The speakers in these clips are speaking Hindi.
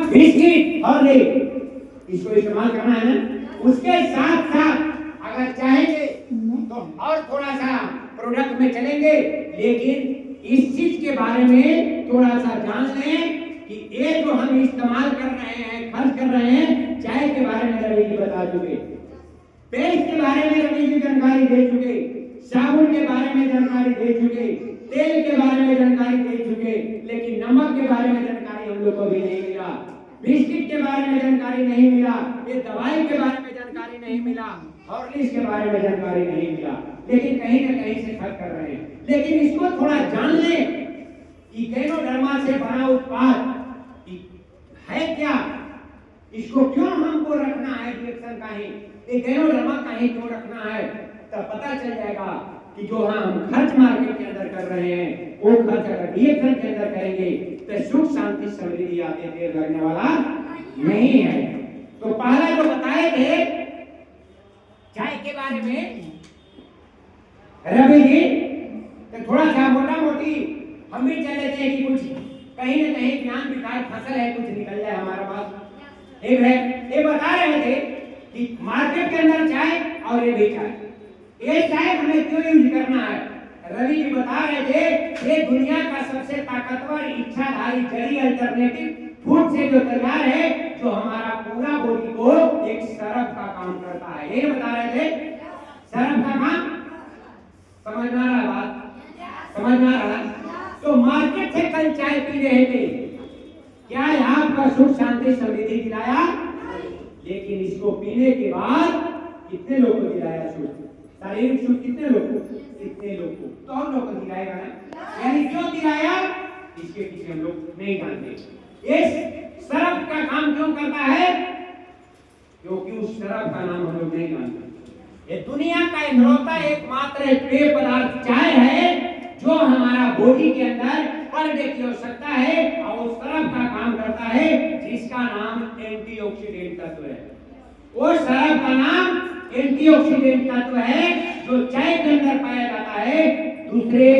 बिस्किट और इसको इस्तेमाल करना है ना। उसके साथ साथ अगर चाहेंगे तो और थोड़ा सा प्रोडक्ट में चलेंगे, लेकिन इस चीज के बारे में थोड़ा सा जान लें कि ये जो हम इस्तेमाल कर रहे हैं, खर्च कर रहे हैं, चाय के बारे में रवि जी बता चुके, पेस्ट के बारे में रवि जी जानकारी दे चुके, साबुन के बारे में जानकारी दे चुके, तेल के बारे में जानकारी दे चुके, लेकिन नमक के बारे में जानकारी हम लोग को भी नहीं मिला, बिस्किट के बारे में जानकारी नहीं मिला, ये दवाई के बारे में जानकारी नहीं मिला, हॉर्लिक्स के बारे में जानकारी नहीं मिला, लेकिन कहीं ना कहीं से खर्च कर रहे हैं। लेकिन इसको थोड़ा जान लें कि गैनोडर्मा से बना उत्पाद है क्या, इसको क्यों हमको रखना है, रिएक्शन का ही ये गैनोडर्मा का ही क्यों रखना है, तब पता चल जाएगा कि जो हम खर्च मार्केट के अंदर कर रहे हैं वो खर्च अगर रिएक्शन के अंदर करेंगे तो सुख शांति समृद्धि आते देर लगने वाला नहीं है। तो पहला जो बताए थे चाय के बारे में रवि जी, तो थोड़ा सा मोटा मोटी हम भी चल लेते हैं कि कुछ कहीं ना कहीं ज्ञान विकास फसल है, कुछ निकल जाए हमारे पास। एक है ये बता रहे थे कि मार्केट के अंदर चाय और ये भी चाय, ये चाय हमें क्यों यूज करना है। रवि जी बता रहे थे ये दुनिया का सबसे ताकतवर इच्छाधारी जड़ी अल्टरनेटिव फूड से जो तैयार है, जो हमारा पूरा बॉडी को एक सरफ का काम करता है। ये बता रहे थे सरफ का काम, समझ में आ रहा बात, समझ में आ रहा। तो मार्केट से कल चाय पी रहे थे, क्या आपका सुख शांति समृद्धि दिलाया, लेकिन इसको पीने के बाद कितने लोगों को दिलाया सुख, शारीरिक सुख कितने लोग को, कितने लोग को, तो हम लोग को दिलाएगा ना, यानी क्यों दिलाया इसके पीछे हम लोग नहीं जानते। इस सरफ का काम क्यों करता है, क्योंकि उस सरफ का नाम हम लोग नहीं जानते। ये दुनिया का इकलौता एकमात्र पेय पदार्थ चाय है जो हमारा बॉडी के अंदर पर डे की आवश्यकता है और उस सरफ का काम करता है जिसका नाम एंटीऑक्सीडेंट तत्व है। वो सरफ का नाम एंटीऑक्सीडेंट तत्व है जो चाय के अंदर पाया जाता है, दूसरे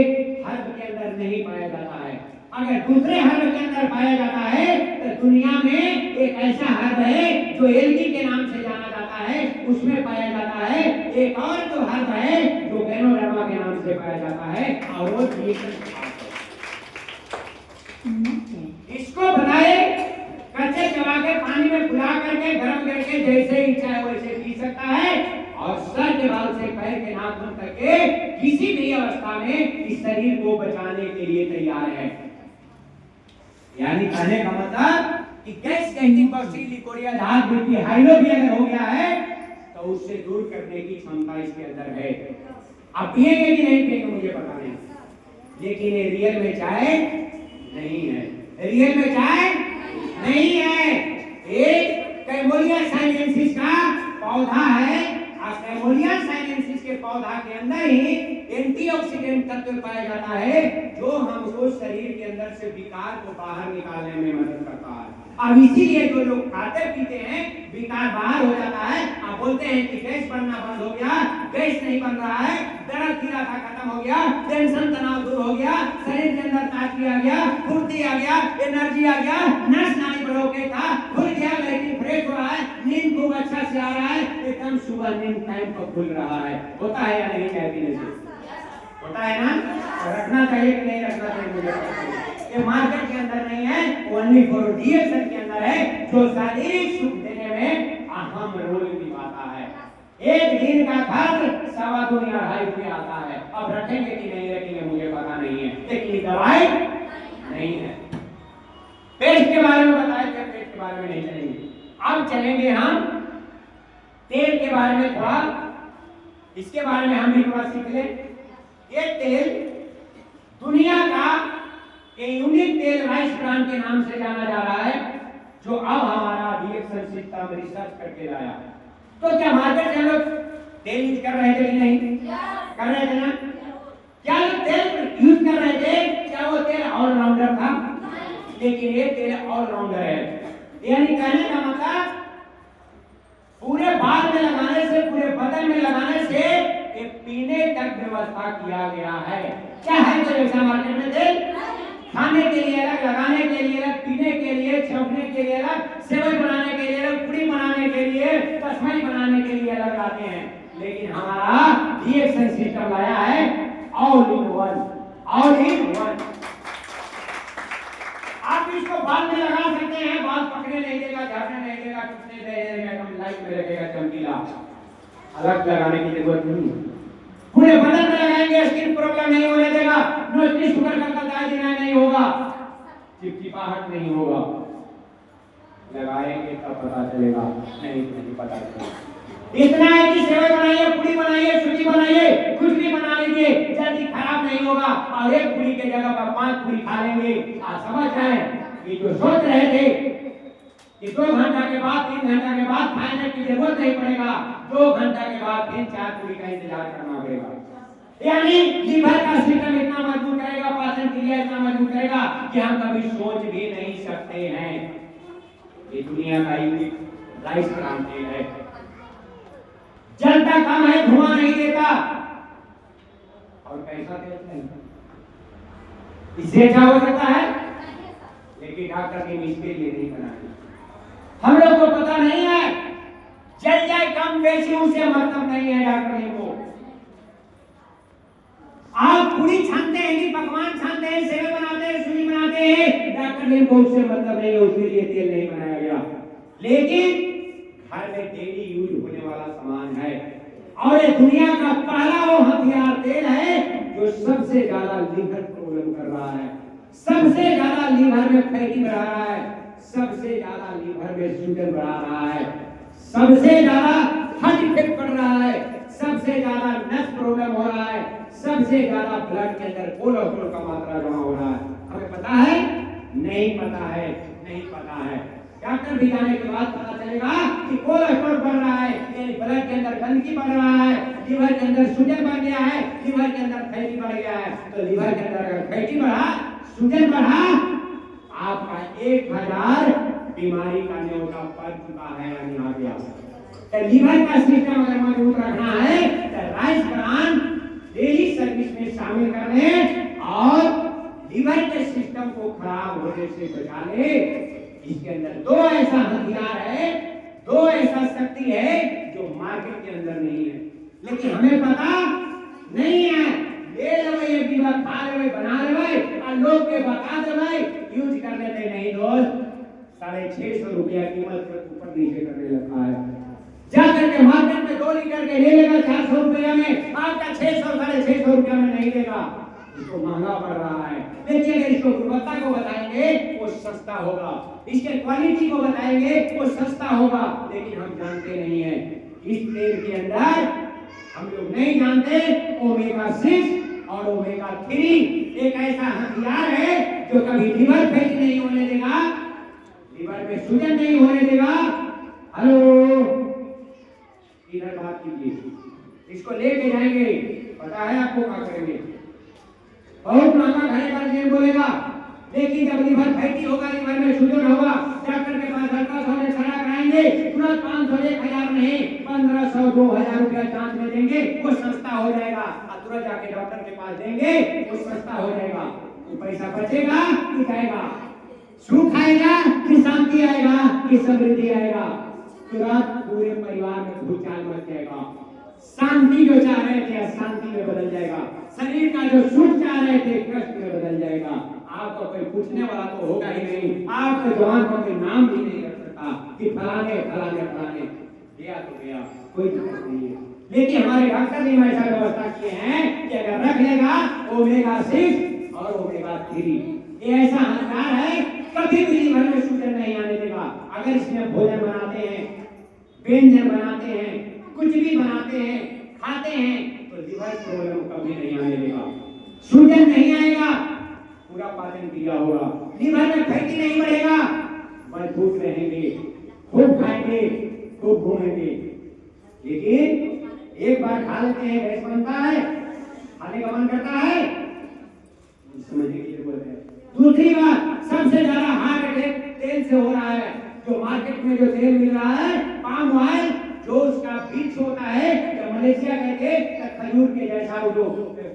हर्ब के अंदर नहीं पाया जाता है। अगर दूसरे हर्ब के अंदर पाया जाता है तो दुनिया में एक ऐसा हर्ब है जो एलगी के नाम से जाना जाता है, उसमें पाया जाता है। एक और जो हर्ब है जो गैनोडर्मा के नाम से पाया जाता है और वो इसको बनाए कच्चे चबा के पानी में फुला करके गर्म करके जैसे ही चाहे वैसे पी सकता है, और सर के बाल से पैर के नाखून तक के किसी भी अवस्था में इस शरीर को बचाने के लिए तैयार है। यानी कहने का मतलब कि गैस कहती पॉक्सी लिकोरिया दाद बीपी हाइलो भी अगर हो गया है तो उससे दूर करने की क्षमता इसके अंदर है। आप पिएंगे कि नहीं पिएंगे मुझे पता नहीं, लेकिन ये रियल में चाय नहीं है, रियल में चाय नहीं है। एक कैमोलिया साइनेंसिस का पौधा है, और कैमोलिया साइनेंसिस के पौधा के अंदर ही एंटीऑक्सीडेंट तत्व पाया जाता है जो हमको शरीर के अंदर से विकार को बाहर निकालने में मदद करता है। अब इसीलिए जो लोग खाते पीते हैं विकार बाहर हो जाता है, आप बोलते हैं कि गैस बनना बंद हो गया, गैस नहीं बन रहा है, दर्द की रात खत्म हो गया, टेंशन तनाव दूर हो गया, शरीर के अंदर ताजगी आ गया, फुर्ती आ गया, एनर्जी आ गया, नस नाली ब्लॉकेज था खुल गया, लेकिन फ्रेश हो रहा है, नींद खूब अच्छा से आ रहा है, एकदम सुबह नींद टाइम पर खुल रहा है। होता है या नहीं चाय पीने से, होता है ना। रखना चाहिए कि नहीं रखना चाहिए मुझे पता नहीं, ये मार्केट के अंदर नहीं है, ओनली फॉर रिएक्शन के अंदर है जो शारीरिक सुख देने में अहम रोल निभाता है। एक दिन का खर्च 2.25 या 2.5 रुपये आता है। अब रखेंगे कि नहीं रखेंगे मुझे पता नहीं है, लेकिन दवाई नहीं है। पेस्ट के बारे में बताया क्या, पेस्ट के बारे में नहीं चलेंगे। अब चलेंगे हम तेल के बारे में, थोड़ा इसके बारे में हम भी थोड़ा सीख लें। ये तेल दुनिया का एक यूनिक तेल राइस ब्रांड के नाम से जाना जा रहा है, जो अब हमारा रिएक्शन सिस्टम रिसर्च करके लाया। तो क्या मार्केट से लोग तेल यूज कर रहे थे कि नहीं कर रहे थे ना? क्या लोग तेल यूज कर रहे थे, क्या वो तेल ऑलराउंडर था? लेकिन ये तेल ऑलराउंडर है, यानी कहने का मतलब पूरे बाल में लगाने से, पूरे बदन में लगाने से एक पीने तक व्यवस्था किया गया है। क्या है कोई ऐसा मार्केट में तेल? खाने के लिए अलग, लगाने के लिए अलग, पीने के लिए, छौंकने के लिए अलग, अलग, सेवई बनाने के लिए अलग, पूड़ी बनाने के लिए, तस्मई बनाने के लिए अलग लाते हैं। लेकिन हमारा रिएक्शन सिस्टम लाया है all in one, all in one. आप इसको बाल में लगा सकते हैं, बाल पकड़ने नहीं देगा, झाड़ने नहीं देगा, टूटने नहीं देगा, एकदम लाइट में लगेगा चमकीला। अलग लगाने की जरूरत नहीं है। पूरे बदन में लगाएंगे, स्किन प्रॉब्लम नहीं होने देगा, नो शुगर का दायरा नहीं होगा, चिपचिपाहट नहीं होगा। लगाएंगे तब पता चलेगा, नहीं पता चलेगा। इतना है कि सेवई बनाइए, पूड़ी बनाइए, सूजी बनाइए, कुछ भी बना लीजिए, जल्दी खराब नहीं होगा। और एक पूड़ी के जगह पर 5 पूड़ी खा लेंगे। आप समझ जाए कि जो सोच रहे थे कि 2 घंटा के बाद 3 घंटा के बाद खाने की जरूरत नहीं पड़ेगा, 2 घंटा के बाद 3-4 पूड़ी का इंतजार करना पड़ेगा। यानी लीवर का सिस्टम इतना मजबूत करेगा, पाचन क्रिया इतना मजबूत करेगा कि हम कभी सोच भी नहीं सकते हैं। ये दुनिया का ही राइस क्रांति है। जलता कम है, धुआं नहीं देता और पैसा देता है। इससे क्या हो सकता है? लेकिन डॉक्टर ने इसके लिए नहीं बनाया। हम लोग को पता नहीं है, जल जाए कम बेसी उससे मतलब नहीं है। डॉक्टर ने को आप पूरी छानते हैं कि पकवान छानते हैं, सेवई बनाते हैं, सूजी बनाते हैं, डॉक्टर ने को उससे मतलब नहीं है, उसके लिए तेल नहीं बनाया गया। लेकिन घर में डेली यूज होने वाला सामान है और ये दुनिया का पहला वो हथियार तेल है जो सबसे ज्यादा लीवर प्रॉब्लम कर रहा है, सबसे ज्यादा लीवर में फैटी बढ़ा रहा है, सबसे ज्यादा लीवर में शुगर बढ़ा रहा है, सबसे ज्यादा हार्ट इफेक्ट पड़ रहा है, सबसे ज्यादा नस प्रॉब्लम हो रहा है, सबसे ज्यादा ब्लड के अंदर कोलेस्ट्रॉल का मात्रा जमा हो रहा है। हमें पता है? नहीं पता है, नहीं पता है। डॉक्टर भी जाने के बाद पता चलेगा कि कोलेस्ट्रॉल बढ़ रहा है, यानी ब्लड के अंदर गंदगी बढ़ रहा है, लीवर के अंदर शुगर बढ़ गया है, लीवर के अंदर फैटी बढ़ गया है। तो लीवर के अंदर अगर फैटी बढ़ा, शुगर बढ़ा, आपका 1000 बीमारी का न्योता पड़ चुका है, यानी आ गया। तो लीवर का सिस्टम अगर मजबूत रखना है तो राइस ब्रान डेली सर्विस में शामिल करने और लीवर के सिस्टम को खराब होने से बचा ले। इसके अंदर 2 ऐसा हथियार है, 2 ऐसा शक्ति है जो मार्केट के अंदर नहीं है, लेकिन हमें पता नहीं है। ले लेवे ये बीमा, खा लेवे, बना लेवे और लोग के बता देवे, यूज कर लेते नहीं। दोस्त 650 रुपया कीमत पर ऊपर नीचे करने लगता है। जाकर के मार्केट में 2 लीटर के ले लेगा 400 रुपया में, आपका 600-650 रुपया में नहीं देगा। इसको महंगा पड़ रहा है, लेकिन अगर इसको गुणवत्ता को बताएंगे वो सस्ता होगा, इसके क्वालिटी को बताएंगे वो सस्ता होगा। लेकिन हम जानते नहीं है इस तेल के अंदर, हम लोग नहीं जानते ओमेगा 6 और ओमेगा 3 एक ऐसा हथियार है जो कभी लीवर फैटी नहीं होने देगा, लीवर में शुगर नहीं होने देगा। हेलो, इधर बात कीजिए, इसको लेके जाएंगे, पता है आपको क्या करेंगे? बहुत महंगा खरीदा बोलेगा, लेकिन जब लीवर फैटी होगा, लीवर में शुगर होगा, डॉक्टर के पास अल्ट्रासाउंड खड़ा कराएंगे, तुरंत 500-1000 नहीं 1500-2000 रुपया जांच में देंगे, वो सस्ता हो जाएगा। और तुरंत जाके डॉक्टर के पास देंगे, वो सस्ता हो जाएगा। वो पैसा बचेगा कि जाएगा? सुख आएगा कि शांति आएगा कि समृद्धि आएगा? तुरंत पूरे परिवार में भूचाल मच जाएगा। शांति जो चाह रहे थे अशांति में बदल जाएगा, शरीर का जो सुख चाह रहे थे कष्ट में बदल जाएगा। आपको कोई पूछने वाला तो होगा ही नहीं, आपके जवान को कोई नाम भी नहीं रख सकता कि फलाने फलाने फलाने, गया तो गया, कोई दिक्कत नहीं है। लेकिन हमारे डॉक्टर ने ऐसा व्यवस्था किए हैं कि अगर रख लेगा ओमेगा 6 और ओमेगा 3, ये ऐसा हथियार है कभी भी लीवर में शुगर नहीं आने देगा। अगर इसमें भोजन बनाते हैं, व्यंजन बनाते हैं, कुछ भी बनाते हैं, खाते हैं, तो लीवर प्रॉब्लम कभी नहीं आने देगा, शुगर नहीं आएगा, पूरा पाचन क्रिया होगा, लीवर में फैटी नहीं बढ़ेगा, मजबूत रहेंगे, खूब खाएंगे, खूब घूमेंगे। लेकिन एक बार खा लेते हैं, गैस बनता है, खाने का मन करता है, समझने की जरूरत है। दूसरी बात, सबसे ज्यादा हार्ट अटैक तेल से हो रहा है। जो मार्केट में जो तेल मिल रहा है पाम ऑयल, जो उसका बीज होता है, जो मलेशिया कहते खजूर के जैसा वो जो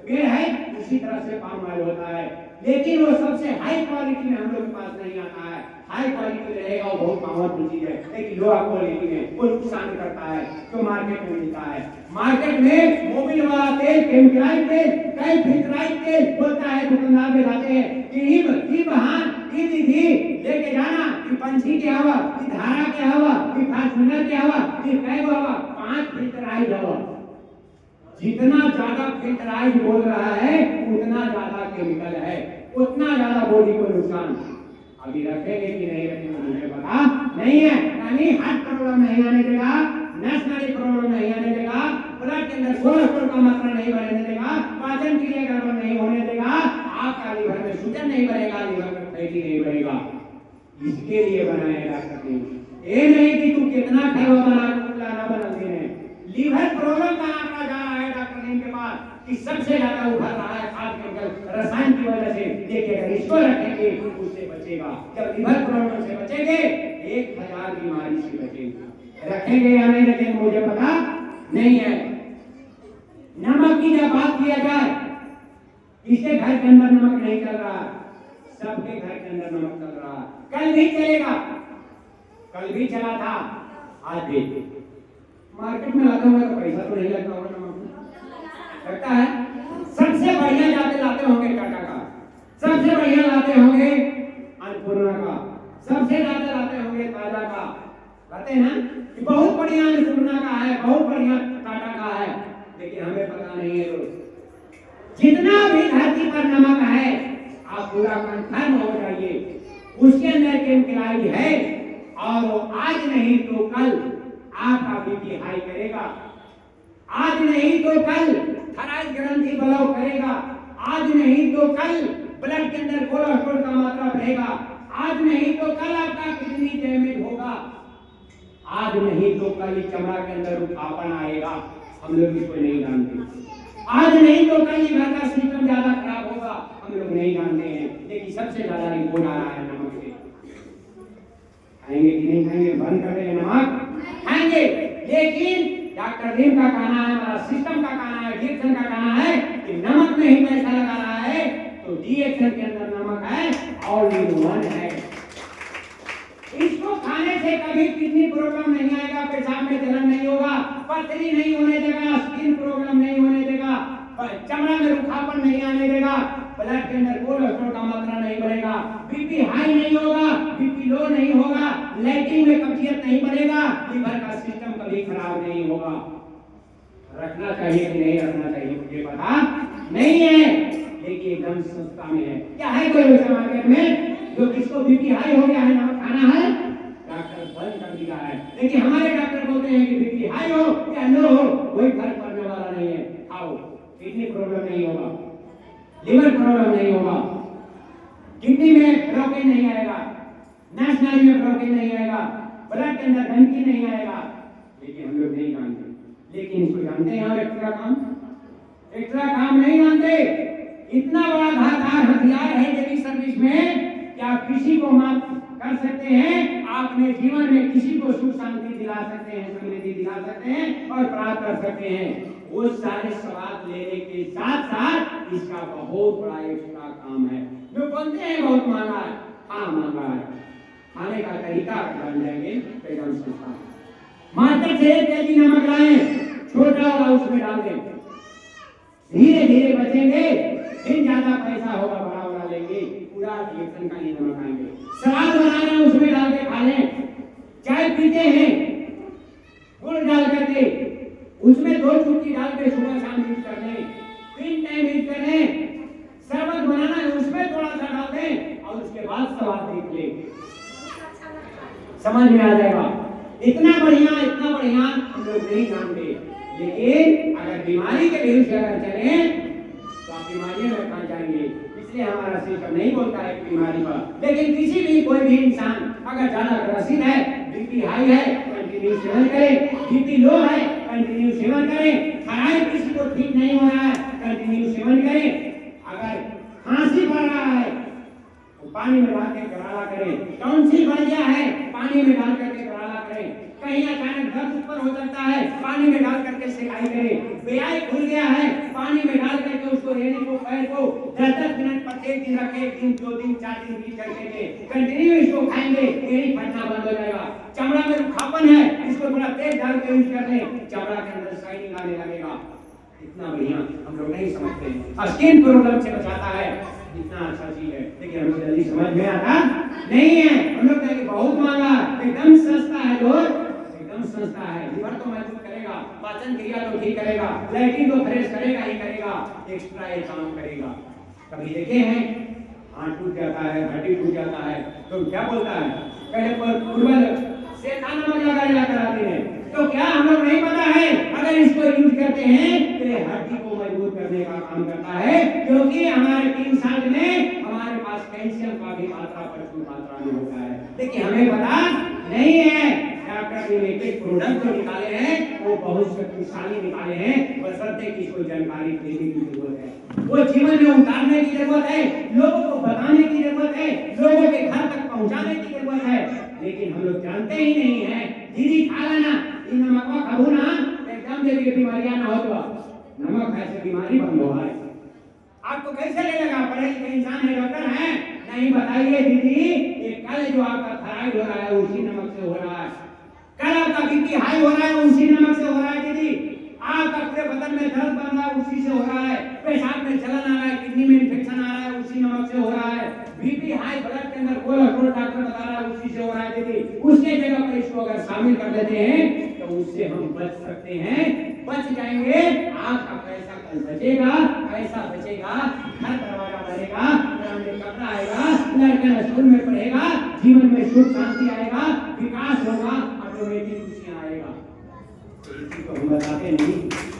पेड़ है उसी तरह से पाम ऑयल होता है, लेकिन वो सबसे हाई क्वालिटी में हम लोग के पास नहीं आता है। हाई क्वालिटी रहेगा वो बहुत पावरफुल चीज है, लेकिन लोहा क्वालिटी में वो नुकसान करता है जो मार्केट में मिलता है। मार्केट में मोबिल वाला तेल, केमिकलाइज तेल, कई फिल्टराइज तेल बोलता है, दुकानदार में लाते हैं कि बहान घी लेके जाना कि पंछी के हवा, कि धारा के हवा, कि फॉर्च्यूनर के हवा, कि कैब हवा, 5 फिल्टराइज हवा। जितना ज्यादा फिल्टराइज बोल रहा है उतना ज्यादा केमिकल है, उतना ज्यादा बॉडी को नुकसान। अभी रखेंगे कि नहीं रखेंगे मुझे पता नहीं है। यानी हार्ट प्रॉब्लम नहीं आने देगा, नेशनल प्रॉब्लम नहीं आने देगा, ब्लड के अंदर कोलेस्ट्रॉल का मात्रा नहीं बढ़ने देगा, पाचन क्रिया गड़बड़ नहीं होने देगा, आपका लीवर में शुगर नहीं बढ़ेगा, लीवर में फैटी नहीं बढ़ेगा। इसके लिए बनाया है डॉक्टर ने। ये नहीं कि तू कितना खाओ बना ना बना देने। लीवर प्रॉब्लम का आंकड़ा जा रहा है डॉक्टर ने के पास कि सबसे ज्यादा उभर रहा है खाद्य केमिकल रसायन की वजह से। देखिए अगर इसको रखेंगे उससे बचेगा। जब लीवर प्रॉब्लम से बचेंगे 1000 बीमारी से बचेंगे। रखेंगे या नहीं रखेंगे मुझे पता नहीं है। नमक की जब बात किया जाए, किसके घर के अंदर नमक नहीं चल रहा? सबके घर के अंदर नमक चल रहा है। कल भी चलेगा, कल भी चला था, आज भी। मार्केट में लाते होंगे तो पैसा तो नहीं लगता होगा नमक, लगता है। सबसे बढ़िया लाते होंगे टाटा का, सबसे बढ़िया लाते होंगे अन्नपूर्णा का, सबसे ज्यादा लाते होंगे ताजा का, लाते हैं ना कि बहुत बढ़िया अन्नपूर्णा का है, बहुत बढ़िया टाटा का है, लेकिन हमें पता नहीं है। जितना भी धरती पर नमक है आप पूरा कंफर्म हो जाइए उसके अंदर केमिकलाइज है, और वो आज नहीं तो कल आपका बीपी हाई करेगा, आज नहीं तो कल थायराइड ग्रंथि ब्लॉक करेगा, आज नहीं तो कल ब्लड के अंदर कोलेस्ट्रॉल का मात्रा बढ़ेगा, आज नहीं तो कल आपका किडनी डैमेज होगा, आज नहीं तो कल चमड़ा के अंदर रुखापन आएगा। हम लोग इसको नहीं जानते। आज नहीं तो कल लीवर का सिस्टम ज्यादा खराब होगा, हम लोग नहीं जानते हैं, लेकिन सबसे ज्यादा रिपोर्ट आ रहा है नमक से। खाएंगे कि नहीं खाएंगे? बंद कर देंगे नमक, खाएंगे। लेकिन डॉक्टर नीम का कहना है, हमारा सिस्टम का कहना है, डीएक्शन का कहना है कि नमक में ही पैसा लगा रहा है, तो डीएक्शन के अंदर नमक है, ऑल इन वन है। इसको खाने से कभी किडनी प्रॉब्लम नहीं आएगा, पेशाब में जलन नहीं होगा, पथरी नहीं होने देगा, स्किन प्रॉब्लम नहीं होने देगा, चमड़ा में रुखापन नहीं आने देगा, ब्लड के अंदर कोलेस्ट्रॉल का मात्रा नहीं बढ़ेगा, बीपी हाई नहीं होगा, बीपी लो नहीं होगा, लैट्रिन में कब्जियत नहीं बढ़ेगा, लीवर का सिस्टम कभी खराब नहीं होगा। रखना चाहिए कि नहीं रखना चाहिए मुझे पता नहीं है, लेकिन एकदम सस्ता में है। क्या है कोई वैसा मार्केट में जो किसको बीपी हाई हो गया है नमक खाना है? डॉक्टर बंद कर दिया है, लेकिन हमारे डॉक्टर बोलते हैं कि बीपी हाई हो या लो हो कोई फर्क पड़ने वाला नहीं है, खाओ, किडनी प्रॉब्लम नहीं होगा, लीवर प्रॉब्लम नहीं होगा, किडनी में ब्लॉकेज नहीं आएगा, नेशनल में ब्लॉकेज नहीं आएगा, ब्लड के अंदर गंदगी नहीं आएगा। लेकिन हम लोग नहीं जानते, लेकिन इसको जानते हैं। एक्स्ट्रा काम नहीं जानते। इतना बड़ा धारदार हथियार है डेली सर्विस में कि आप किसी को माफ कर सकते हैं, आपने जीवन में किसी को सुख शांति दिला सकते हैं, समृद्धि दिला सकते हैं और प्राप्त कर सकते हैं। वो सारे स्वाद लेने के साथ साथ इसका बहुत बड़ा एक्स्ट्रा काम है जो बोलते हैं बहुत महंगा है। हाँ महंगा है, खाने का तरीका जान जाएंगे। एकदम सस्ता मार्केट से 1 केजी नमक लाए, छोटा और उसमें डाल दें, धीरे धीरे बचेंगे, फिर ज्यादा पैसा होगा बड़ा बड़ा लेंगे, पूरा रिएक्शन का ही नमक खाएंगे। सलाद बना रहे हैं उसमें डाल के खा लें, चाय पीते हैं गुड़ डाल करके उसमें 2 चुटकी डाल के सुबह शाम यूज कर लें, 3 टाइम यूज कर लें। शरबत बनाना है उसमें थोड़ा सा डाल दें और उसके बाद सलाद देख लें, समझ में आ जाएगा। इतना बढ़िया हम लोग नहीं जानते, लेकिन अगर बीमारी के विरुद्ध अगर चले तो आप बीमारियों में फंस जाएंगे। इसलिए हमारा सिस्टम नहीं बोलता है बीमारी पर, लेकिन किसी भी कोई भी इंसान अगर ज्यादा ग्रसित है, बीपी हाई है, कंटिन्यू सेवन करें, बीपी लो है कंटिन्यू सेवन करें, थायराइड किसी को ठीक नहीं हो रहा है कंटिन्यू सेवन करें, अगर खांसी बढ़ रहा है तो पानी में डाल के गरारा करें, टॉन्सिल बढ़ गया है पानी में डाल करके गरारा करें, कहीं अचानक दर्द ऊपर हो सकता है पानी में डाल करके सिकाई करें, बेआई खुल गया है पानी में डाल करके उसको अंग्रेजी को पैर को 10-10 मिनट प्रत्येक दिन रखे, 1 दिन 2 दिन 4 दिन की करके के कंटिन्यू इसको खाएंगे, यही फटना बंद हो जाएगा। चमड़ा में रूखापन है, इसको थोड़ा तेल डाल के यूज कर लें, चमड़ा के अंदर शाइनिंग आने लगेगा। इतना बढ़िया हम लोग नहीं समझते हैं। स्किन प्रॉब्लम से बचाता है, इतना अच्छा चीज है, लेकिन हम लोग जल्दी समझ में आता नहीं है। हम लोग कहेंगे बहुत महंगा, एकदम सस्ता है दोस्त, एकदम सस्ता है। लिवर तो मजबूत करेगा, पाचन क्रिया तो ठीक करेगा, लैट्रिन तो फ्रेश करेगा ही करेगा, एक्स्ट्रा ये काम करेगा। कभी देखे हैं हाथ टूट जाता है, हड्डी टूट जाता है तो क्या बोलता है, पहले पूर्वज से नमक लगा कराते हैं, तो क्या हम लोग नहीं पता है अगर इसको यूज करते हैं तो ये हड्डी को मजबूत करने का काम करता है, क्योंकि हमारे 3 साल में हमारे पास कैल्शियम का भी मात्रा प्रचुर मात्रा में होता है, लेकिन हमें पता नहीं है। डॉक्टर ने एक प्रोडक्ट जो निकाले हैं वो बहुत शक्तिशाली निकाले हैं, बशर्ते कि इसको जानकारी देने की जरूरत है, वो जीवन में उतारने की जरूरत है, लोगों को बताने की जरूरत है, लोगों के घर तक पहुंचाने की जरूरत है, लेकिन हम लोग जानते ही नहीं है। दीदी खा लेना, नमक खाओ ना, एकदम जल्दी बीमारियां ना हो, तो नमक ऐसे बीमारी बंद हो है। आपको कैसे ले लगा, पढ़े लिखे इंसान है, डॉक्टर है, नहीं बताइए दीदी, ये कल जो आपका थायराइड हो रहा है उसी नमक से हो रहा है, कल आपका बीपी हाई हो रहा है उसी नमक से हो रहा है दीदी, आपका पूरे बदन में दर्द बन रहा है उसी से हो रहा है, पेशाब में जलन आ रहा है, किडनी में इंफेक्शन आ रहा है उसी नमक से हो रहा है, बीपी हाई, ब्लड के अंदर कोलेस्ट्रॉल डॉक्टर बता रहा है उसी से हो रहा है दीदी। उसके जगह पर इसको अगर शामिल कर देते हैं तो उससे हम बच सकते हैं, बच जाएंगे। आपका पैसा कल बचेगा, पैसा बचेगा, घर दरवाजा बनेगा, कपड़ा आएगा, लड़का स्कूल में पढ़ेगा, जीवन में सुख शांति आएगा, विकास होगा, ऑटोमेटिक खुशियां आएगा। तो हम बताते नहीं।